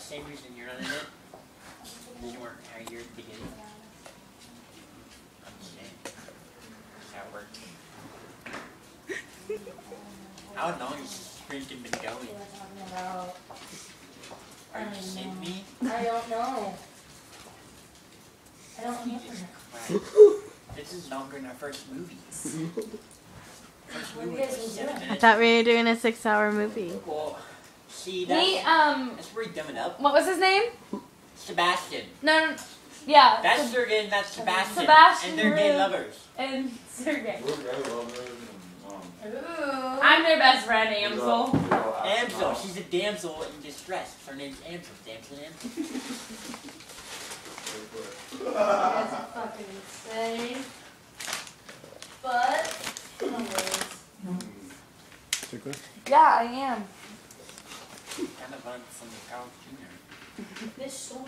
same reason you're not in it? Because you weren't here at the beginning? I'm just saying. That's how it works. How long has this freaking been going? Are you sending me? I don't know. I don't know. This is longer than our first movie. First What movie are you was guys 7 doing? minutes. I thought we were doing a 6-hour movie. Well, see, He, that's where you dumb it up. what was his name? Sebastian. No, yeah. That's Sergey and that's Sebastian. Sebastian And they're gay Rue. lovers. And Sergey. We're gay lovers Ooh. I'm their best friend, Amsel. Amsel. She's a damsel in distress. Her name's Amsel. Damsel Amsel. You guys are fucking insane. But, anyways. Yeah, I am. Kind of fun from the Carl Jr. This storm.